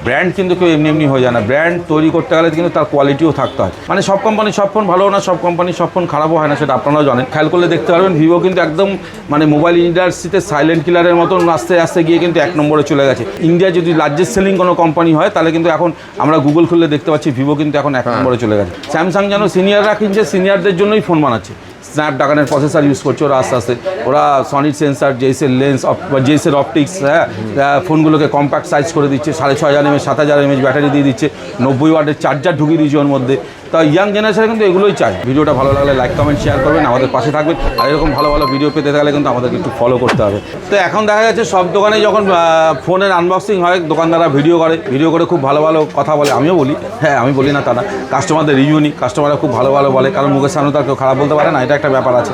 Brand কিন্তু কেউ এমনি এমনি হয়ে যায় না, ব্র্যান্ড তৈরি করতে গেলে কিন্তু তার কোয়ালিটিও থাকতে হয়। মানে সব কোম্পানি সব ফোন ভালো না, সব কোম্পানি সব ফোন খারাপও হয় না, সেটা আপনারাও জানেন। খেয়াল করলে দেখতে পারবেন ভিভো কিন্তু একদম মানে মোবাইল ইন্ডাস্ট্রিতে সাইলেন্ট কিলারের মতন আস্তে আস্তে গিয়ে কিন্তু 1 নম্বরে চলে গেছে। ইন্ডিয়া যদি লার্জেস্ট সেলিং কোনো কোম্পানি হয় তাহলে কিন্তু এখন আমরা গুগল খুললে দেখতে পাচ্ছি ভিভো কিন্তু এখন 1 নম্বরে চলে গেছে। স্যামসাং যেন সিনিয়ররা কিনছে, সিনিয়রদের জন্যই ফোন বানাচ্ছে, স্ন্যাপড্রাগনের প্রসেসর ইউজ করছে ওরা আস্তে আস্তে, ওরা সনির সেন্সার, জেইসের লেন্স, জেইসের অপটিক্স, ফোনগুলোকে কম্প্যাক্ট সাইজ করে দিচ্ছে, 6500 mAh 7000 mAh ব্যাটারি দিয়ে দিচ্ছে, 90 ওয়াটের চার্জার ঢুকিয়ে দিচ্ছে ওর মধ্যে। তা ইয়াং জেনারেশনে কিন্তু এগুলোই চাই। ভিডিওটা ভালো লাগলে লাইক কমেন্ট শেয়ার করবেন, আমাদের পাশে থাকবেন, আর এরকম ভালো ভালো ভিডিও পেতে গেলে কিন্তু আমাদেরকে একটু ফলো করতে হবে। তো এখন দেখা যাচ্ছে সব দোকানে যখন ফোনের আনবক্সিং হয় দোকানদাররা ভিডিও করে খুব ভালো ভালো কথা বলে, আমিও বলি, হ্যাঁ আমি বলি না তা না, কাস্টমারদের রিভিউ নিই, কাস্টমাররা খুব ভালো ভালো বলে, কারণ মুখের সামনে তো আর কেউ খারাপ বলতে পারে না, এটা একটা ব্যাপার আছে।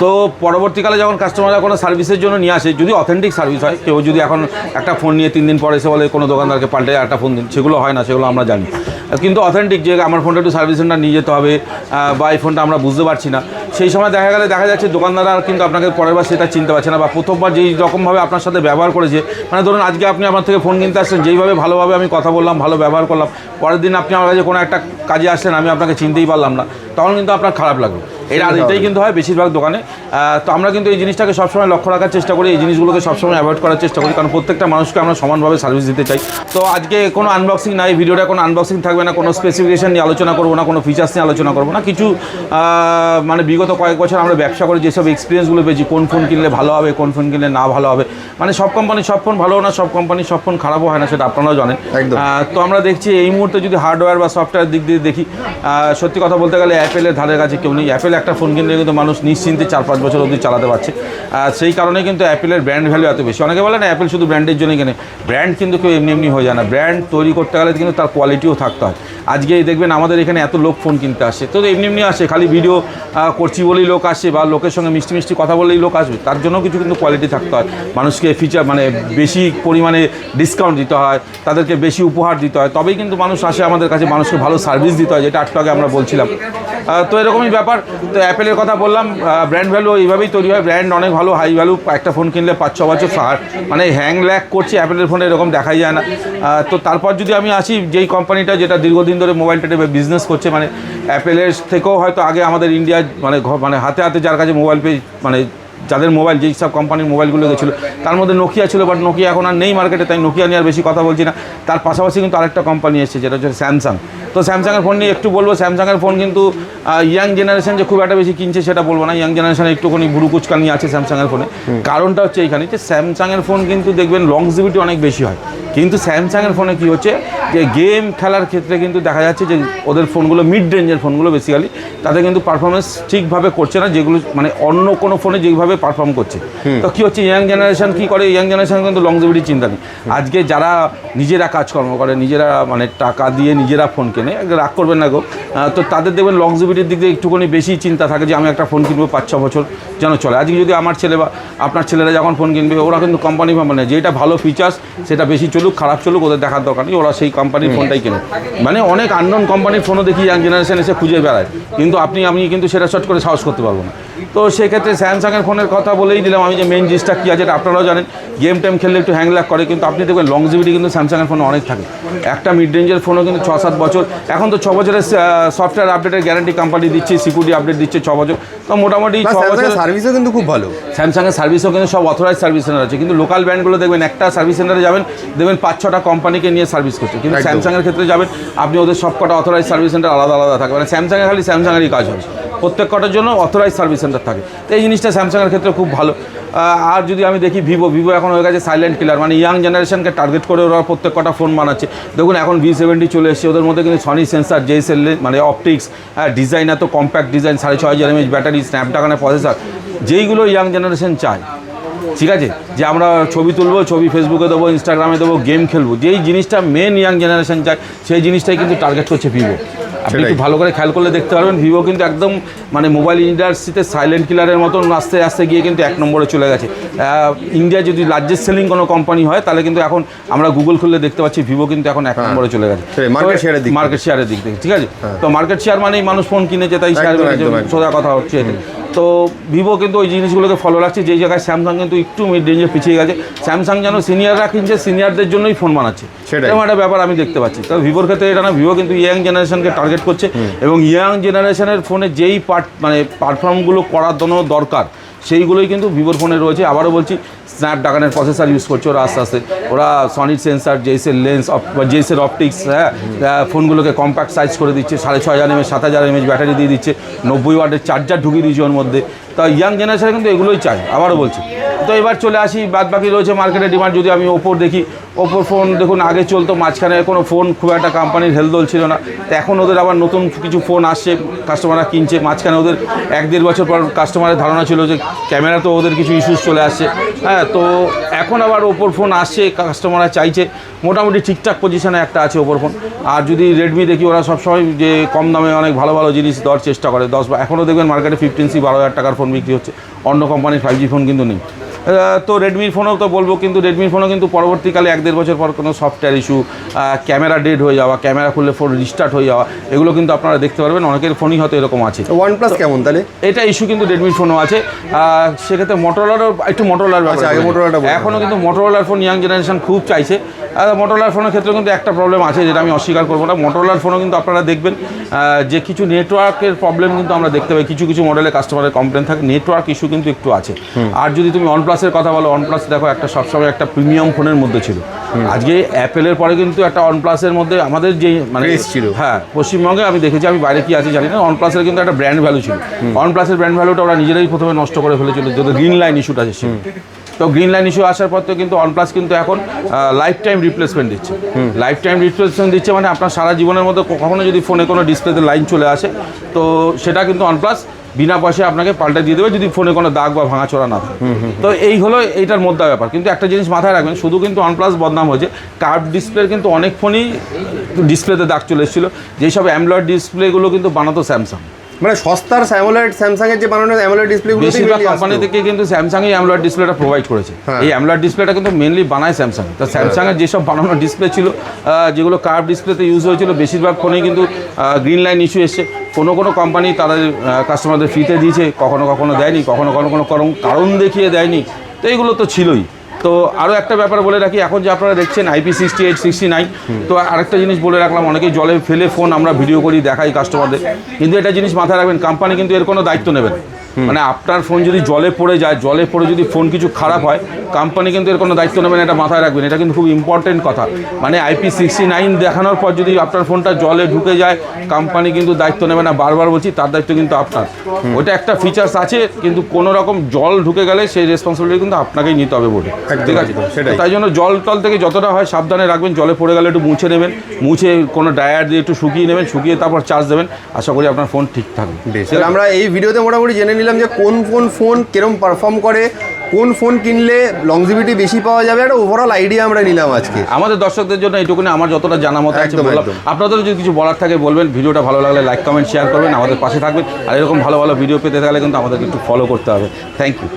তো পরবর্তীকালে যখন কাস্টমাররা কোনো সার্ভিসের জন্য নিয়ে আসে, যদি অথেন্টিক সার্ভিস হয়, কেউ যদি এখন একটা ফোন নিয়ে 3 দিন পরে এসে বলে কোনো দোকানদারকে পাল্টে একটা ফোন দিন, সেগুলো হয় না, সেগুলো আমরা জানি। কিন্তু অথেন্টিক যে আমার ফোনটা একটু সার্ভিস সেন্টার নিয়ে যেতে হবে বা এই ফোনটা আমরা বুঝতে পারছি না, সেই সময় দেখা যাচ্ছে দোকানদাররা কিন্তু আপনাকে পরের বার সেটা চিনতে পারছে না, বা প্রথমবার যেই রকমভাবে আপনার সাথে ব্যবহার করেছে, মানে ধরুন আজকে আপনি আমার থেকে ফোন কিনতে আসছেন, যেইভাবে ভালোভাবে আমি কথা বললাম, ভালো ব্যবহার করলাম, পরের দিন আপনি আমার কাছে কোনো একটা কাজে আসলেন, আমি আপনাকে চিনতেই পারলাম না, তখন কিন্তু আপনার খারাপ লাগবে। এটাই কিন্তু হয় বেশিরভাগ দোকানে। তো আমরা কিন্তু এই জিনিসটাকে সবসময় লক্ষ্য রাখার চেষ্টা করি, এই জিনিসগুলোকে সবসময় অ্যাভয়েড করার চেষ্টা করি, কারণ প্রত্যেকটা মানুষকে আমরা সমানভাবে সার্ভিস দিতে চাই। তো আজকে কোনো আনবক্সিং নাই, ভিডিওটা কোনো আনবক্সিং থাকবে না, কোনো স্পেসিফিকেশন নিয়ে আলোচনা করবো না, কোনো ফিচার্স নিয়ে আলোচনা করবো না, কিছু মানে বিগত কয়েক বছর আমরা ব্যবসা করে যেসব এক্সপিরিয়েন্সগুলো পেয়েছি, কোন ফোন কিনলে ভালো হবে, কোন ফোন কিনলে না ভালো হবে, মানে সব কোম্পানি সব ফোন ভালো না, সব কোম্পানি সব ফোন খারাপও হয় না, সেটা আপনারাও জানেন। তো আমরা দেখছি এই মুহূর্তে যদি হার্ডওয়্যার বা সফটওয়্যার দিক দিয়ে দেখি, সত্যি কথা বলতে গেলে অ্যাপেলের ধারের কাছে কেউ নেই। অ্যাপেল একটা ফোন কিনলে কিন্তু মানুষ নিশ্চিন্তে 4-5 বছর অবধি চালাতে পারছে, সেই কারণে কিন্তু অ্যাপেলের ব্র্যান্ড ভ্যালু এত বেশি। অনেকে বলে না অ্যাপেল শুধু ব্র্যান্ডের জন্যই কেনে, ব্র্যান্ড কিন্তু কেউ এমনি এমনি হয়ে যায় না, ব্র্যান্ড তৈরি করতে গেলে কিন্তু তার কোয়ালিটিও থাকতে হয়। আজকে দেখবেন আমাদের এখানে এত লোক ফোন কিনতে আসে, তো এমনি এমনি আসে, খালি ভিডিও করছি বলেই লোক আসে, বা লোকের সঙ্গে মিষ্টি মিষ্টি কথা বললেই লোক আসবে, তার জন্য কিছু কিন্তু কোয়ালিটি থাকতে হয়। মানুষকে ফিচার মানে বেশি পরিমাণে ডিসকাউন্ট দিতে হয়, তাদেরকে বেশি উপহার দিতে হয়, তবেই কিন্তু মানুষ আসে আমাদের কাছে, মানুষকে ভালো সার্ভিস দিতে হয়, যেটা একটু আগে আমরা বলছিলাম। তো এরকমই ব্যাপার। তো অ্যাপেলের কথা বললাম, ব্র্যান্ড ভ্যালু এইভাবেই তৈরি হয়, ব্র্যান্ড অনেক ভালো, হাই ভ্যালু। একটা ফোন কিনলে 5-6 বছর মানে হ্যাং ল্যাক করছে অ্যাপেলের ফোনে, এরকম দেখাই যায় না। তো তারপর যদি আমি আসি, যেই কোম্পানিটা যেটা দীর্ঘদিন ধরে মোবাইলটা বিজনেস করছে, মানে অ্যাপেলের থেকেও হয়তো আগে আমাদের ইন্ডিয়ার মানে হাতে হাতে যার কাছে মোবাইল পেয়ে, মানে যাদের মোবাইল যেই সব কোম্পানির মোবাইলগুলো গেছিলো, তার মধ্যে নোকিয়া ছিল, বাট নোকিয়া এখন আর নেই মার্কেটে, তাই নোকিয়া নিয়ে আর বেশি কথা বলছি না। তার পাশাপাশি কিন্তু আরেকটা কোম্পানি এসেছে, যেটা হচ্ছে স্যামসাং। তো স্যামসাংয়ের ফোন নিয়ে একটু বলবো। স্যামসাংয়ের ফোন কিন্তু ইয়াং জেনারেশন যে খুব একটা বেশি কিনছে সেটা বলবো না, ইয়াং জেনারেশনে একটুখানি বুড়ু কুচকানি আছে স্যামসাংয়ের ফোনে। কারণটা হচ্ছে এইখানে যে স্যামসাংয়ের ফোন কিন্তু দেখবেন লংজিভিটি অনেক বেশি হয়, কিন্তু স্যামসাংয়ের ফোনে কী হচ্ছে যে গেম খেলার ক্ষেত্রে কিন্তু দেখা যাচ্ছে যে ওদের ফোনগুলো মিড রেঞ্জের ফোনগুলো বেসিক্যালি তাদের কিন্তু পারফরমেন্স ঠিকভাবে করছে না, যেগুলো মানে অন্য কোনো ফোনে যেভাবে পারফর্ম করছে। তো কী হচ্ছে, ইয়াং জেনারেশন কী করে, ইয়াং জেনারেশন কিন্তু লংজিভিটি চিন্তা নেই। আজকে যারা নিজেরা কাজকর্ম করে, নিজেরা মানে টাকা দিয়ে নিজেরা ফোন কেনে, রাগ করবেন না গো, তো তাদের দেখবেন লংজিভিটির দিক দিয়ে একটুখানি বেশি চিন্তা থাকে, যে আমি একটা ফোন কিনবো 5-6 বছর যেন চলে। আজকে যদি আমার ছেলে বা আপনার ছেলেরা যখন ফোন কিনবে, ওরা কিন্তু কোম্পানি মানে যেটা ভালো ফিচার্স সেটা বেশি চলুক খারাপ চলুক ওদের দেখার দরকার নেই, ওরা সেই কোম্পানির ফোনটাই কেনে। মানে অনেক আননোন কোম্পানির ফোনও দেখি ইয়াং জেনারেশন এসে খুঁজে বেড়ায়, কিন্তু আমি কিন্তু সেটা শর্ট করে সাহস করতে পারবো না। তো সেক্ষেত্রে স্যামসাংয়ের ফোনের কথা বলেই দিলাম আমি, যে মেন জিনিসটা কী আছে আপনারাও জানেন, গেম টাইম খেললে একটু হ্যাং ল্যাক করে, কিন্তু আপনি দেখবেন লংজিভিটি কিন্তু স্যামসাংয়ের ফোনে অনেক থাকে। একটা মিড রেঞ্জের ফোনও কিন্তু 6-7 বছর, এখন তো 6 বছরের সফটওয়্যার আপডেটের গ্যারান্টি কোম্পানি দিচ্ছে, সিকিউরিটি আপডেট দিচ্ছে 6 বছর, তো মোটামুটি 6 বছর সার্ভিসও কিন্তু খুব ভালো। স্যামসাংয়ের সার্ভিসও কিন্তু সব অথরাইজ সার্ভিস সেন্টার আছে, কিন্তু লোকাল ব্র্যান্ডগুলো দেখবেন একটা সার্ভিস সেন্টারে যাবেন, দেখবেন 5-6টা কোম্পানিকে নিয়ে সার্ভিস করছে, কিন্তু স্যামসাংয়ের ক্ষেত্রে যাবেন আপনি ওদের সব কটা অথরাইজ সার্ভিস সেন্টার আলাদা আলাদা থাকে, মানে স্যামসাংয়ে খালি স্যামসাংয়েরই কাজ হয়, প্রত্যেক কটার জন্য অথরাইজ সার্ভিস সেন্টার থাকে। তো এই জিনিসটা স্যামসাংয়ের ক্ষেত্রে খুব ভালো। আর যদি আমি দেখি ভিভো এখন হয়ে গেছে সাইলেন্ট কিলার, মানে ইয়াং জেনারেশনকে টার্গেট করে ওরা প্রত্যেক কটা ফোন বানাচ্ছে। দেখুন এখন V70 চলে এসেছে, ওদের মধ্যে কিন্তু সনি সেন্সার, জেইসের মানে অপটিক্স, ডিজাইন এত কম্প্যাক্ট ডিজাইন, 6500 mAh ব্যাটারি, স্ন্যাপড্রাগনের প্রসেসর, যেইগুলো ইয়াং জেনারেশন চায়। ঠিক আছে, যে আমরা ছবি তুলবো, ছবি ফেসবুকে দেবো, ইনস্টাগ্রামে দেবো, গেম খেলবো, যেই জিনিসটা মেন ইয়াং জেনারেশন চায় সেই জিনিসটাই কিন্তু টার্গেট করছে ভিভো। আপনি একটু ভালো করে খেয়াল করলে দেখতে পারবেন ভিভো কিন্তু একদম মানে মোবাইল ইন্ডাস্ট্রিতে সাইলেন্ট কিলারের মতন আস্তে আস্তে গিয়ে কিন্তু 1 নম্বরে চলে গেছে। ইন্ডিয়া যদি লার্জেস্ট সেলিং কোনো কোম্পানি হয় তাহলে কিন্তু এখন আমরা গুগল খুললে দেখতে পাচ্ছি ভিভো কিন্তু এখন 1 নম্বরে চলে গেছে মার্কেট শেয়ারের দিক থেকে। ঠিক আছে, তো মার্কেট শেয়ার মানেই মানুষ ফোন কিনেছে তাই শেয়ার, সোজা কথা হচ্ছে। তো ভিভো কিন্তু ওই জিনিসগুলোকে ফলো রাখছে, যেই জায়গায় স্যামসাং কিন্তু একটু মিড রেঞ্জে পিছিয়ে গেছে। স্যামসাং যেন সিনিয়ররা কিনছে, সিনিয়রদের জন্যই ফোন বানাচ্ছে, এরকম একটা ব্যাপার আমি দেখতে পাচ্ছি। তো ভিভোর ক্ষেত্রে এটা না, ভিভো কিন্তু ইয়াং জেনারেশনকে টার্গেট করছে এবং ইয়াং জেনারেশনের ফোনে যেই পারফর্মগুলো করার জন্য দরকার সেইগুলোই কিন্তু ভিভোর ফোনে রয়েছে। আবারও বলছি, স্ন্যাপড্রাগনের প্রসেসর ইউজ করছে ওরা আস্তে আস্তে, ওরা সনির সেন্সার, জেইসের লেন্স বা জেইসের অপটিক্স, হ্যাঁ, ফোনগুলোকে কম্প্যাক্ট সাইজ করে দিচ্ছে, 6500 mAh 7000 mAh ব্যাটারি দিয়ে দিচ্ছে, 90 ওয়াটের চার্জার ঢুকিয়ে দিচ্ছে ওর মধ্যে। তা ইয়াং জেনারেশন কিন্তু এগুলোই চাই, আবারও বলছি। তো এবার চলে আসি, বাদ বাকি রয়েছে মার্কেটের ডিমান্ড। যদি আমি ওপোর দেখি, ওপোর ফোন দেখুন আগে চলতো, মাঝখানে কোনো ফোন খুব একটা কোম্পানির হেলদোল ছিল না। তো এখন ওদের আবার নতুন কিছু ফোন আসছে, কাস্টমাররা কিনছে। মাঝখানে ওদের 1-1.5 বছর পর কাস্টমারের ধারণা ছিল যে ক্যামেরা তো ওদের কিছু ইস্যুস চলে আসছে, হ্যাঁ। তো এখন আবার ওপোর ফোন আসছে, কাস্টমাররা চাইছে, মোটামুটি ঠিকঠাক পজিশনে একটা আছে ওপোর ফোন। আর যদি রেডমি দেখি, ওরা সবসময় যে কম দামে অনেক ভালো ভালো জিনিস দেওয়ার চেষ্টা করে। এখনও দেখবেন মার্কেটে 15C 12,000 টাকার ফোন বিক্রি হচ্ছে, অন্য কোম্পানির 5G ফোন কিন্তু নেই। তো রেডমির ফোনও তো বলবো, কিন্তু রেডমির ফোনও কিন্তু পরবর্তীকালে 1-1.5 বছর পর কোনো সফটওয়্যার ইস্যু, ক্যামেরা ডেড হয়ে যাওয়া, ক্যামেরা খুললে ফোন রিস্টার্ট হয়ে যাওয়া, এগুলো কিন্তু আপনারা দেখতে পারবেন। অনেকের ফোনই হয়তো এরকম আছে। OnePlus কেমন তাহলে? এটা ইস্যু কিন্তু রেডমির ফোনও আছে। সেক্ষেত্রে মোটোরোলারও একটু মোটোরোলার ব্যাপার, এখনও কিন্তু মোটোরোলার ফোন ইয়াং জেনারেশন খুব চাইছে। মোটোরোলার ফোনের ক্ষেত্রে কিন্তু একটা প্রবলেম আছে, যেটা আমি অস্বীকার করবো না। মোটোরোলার ফোনও কিন্তু আপনারা দেখবেন যে কিছু নেটওয়ার্কের প্রবলেম কিন্তু আমরা দেখতে পাই, কিছু কিছু মডেলে কাস্টমারের কমপ্লেন থাকে, নেটওয়ার্ক ইস্যু কিন্তু একটু আছে। আর যদি তুমি OnePlus-এর কথা বলো, OnePlus দেখো একটা সবসময় একটা প্রিমিয়াম ফোনের মধ্যে ছিল। আজকে অ্যাপেলের পরে কিন্তু একটা OnePlus-এর মধ্যে আমাদের যে মানে ছিল, হ্যাঁ, পশ্চিমবঙ্গে আমি দেখেছি, আমি বাইরে কি আছে জানি না, OnePlus-এর কিন্তু একটা ব্র্যান্ড ভ্যালু ছিল। OnePlus-এর ব্র্যান্ড ভ্যালুটা ওরা নিজেরাই প্রথমে নষ্ট করে ফেলেছিল, যদি গ্রিন লাইন ইস্যুটা ছিল। তো গ্রিন লাইন ইস্যু আসার পর তো কিন্তু OnePlus কিন্তু এখন লাইফ টাইম রিপ্লেসমেন্ট দিচ্ছে। লাইফ টাইম রিপ্লেসমেন্ট দিচ্ছে মানে আপনার সারা জীবনের মধ্যে কখনো যদি ফোনে কোনো ডিসপ্লেতে লাইন চলে আসে, তো সেটা কিন্তু OnePlus বিনা পয়সায় আপনাকে পাল্টে দিয়ে দেবে, যদি ফোনে কোনো দাগ বা ভাঙাচোরা না থাকে। তো এই হলো এইটার মধ্যে ব্যাপার। কিন্তু একটা জিনিস মাথায় রাখবেন, শুধু কিন্তু OnePlus বদনাম হয়েছে, কার্ভ ডিসপ্লের কিন্তু অনেক ফোনই ডিসপ্লেতে দাগ চলে এসেছিলো। যেসব অ্যামোলেড ডিসপ্লেগুলো কিন্তু বানাতো স্যামসাং, মানে সস্তার স্যামসাংয়ের যে বানানো অ্যামোলেড ডিসপ্লেগুলো, বেশিরভাগ কোম্পানি থেকে কিন্তু স্যামসাংই অ্যামোলেড ডিসপ্লেটা প্রোভাইড করেছে। এই অ্যামোলেড ডিসপ্লেটা কিন্তু মেনলি বানায় স্যামসাং। তো স্যামসাংয়ের যেসব বানানো ডিসপ্লে ছিল, যেগুলো কার্ভ ডিসপ্লেতে ইউজ হয়েছিল, বেশিরভাগ ফোনেই কিন্তু গ্রিন লাইন ইস্যু এসছে। কোনো কোনো কোম্পানি তাদের কাস্টমারদের ফ্রিতে দিয়েছে, কখনো কখনো দেয়নি, কখনো কখনো কোনো কারণ দেখিয়ে দেয়নি। তো এইগুলো তো ছিলই। তো আরও একটা ব্যাপার বলে রাখি, এখন যে আপনারা দেখছেন IP68, 69, তো আরেকটা জিনিস বলে রাখলাম, অনেকেই জলে ফেলে ফোন আমরা ভিডিও করি, দেখাই কাস্টমারদের। কিন্তু এটা জিনিস মাথায় রাখবেন, কোম্পানি কিন্তু এর কোনো দায়িত্ব নেবে না। মানে আপনার ফোন যদি জলে পড়ে যায়, জলে পড়ে যদি ফোন কিছু খারাপ হয়, কোম্পানি কিন্তু এর কোনো দায়িত্ব নেবে না, এটা মাথায় রাখবেন। এটা কিন্তু খুব ইম্পর্টেন্ট কথা। মানে IP69 দেখানোর পর যদি আপনার ফোনটা জলে ঢুকে যায়, কোম্পানি কিন্তু দায়িত্ব নেবে না। বারবার বলছি, তার দায়িত্ব কিন্তু আপনার। ওইটা একটা ফিচার্স আছে, কিন্তু কোনো রকম জল ঢুকে গেলে সেই রেসপন্সিবিলিটি কিন্তু আপনাকেই নিতে হবে বলে, ঠিক আছে? তাই জন্য জল টল থেকে যতটা হয় সাবধানে রাখবেন। জলে পড়ে গেলে একটু মুছে নেবেন, মুছে কোনো ড্রায়ার দিয়ে একটু শুকিয়ে নেবেন, শুকিয়ে তারপর চার্জ দেবেন। আশা করি আপনার ফোন ঠিক থাকবে। আমরা এই ভিডিওতে মোটামুটি জেনে নিলাম যে কোন কোন ফোন কিরম পারফর্ম করে, কোন ফোন কিনলে লংজিভিটি বেশি পাওয়া যাবে, একটা ওভারঅল আইডিয়া আমরা নিলাম আজকে। আমাদের দর্শকদের জন্য এইটুকুনি আমার যতটা জানা মতো আছে বললাম। আপনাদেরও যদি কিছু বলার থাকে বলবেন। ভিডিওটা ভালো লাগলে লাইক, কমেন্ট, শেয়ার করবেন, আমাদের পাশে থাকবেন। আর এরকম ভালো ভালো ভিডিও পেতে থাকলে কিন্তু আমাদেরকে একটু ফলো করতে হবে। Thank you.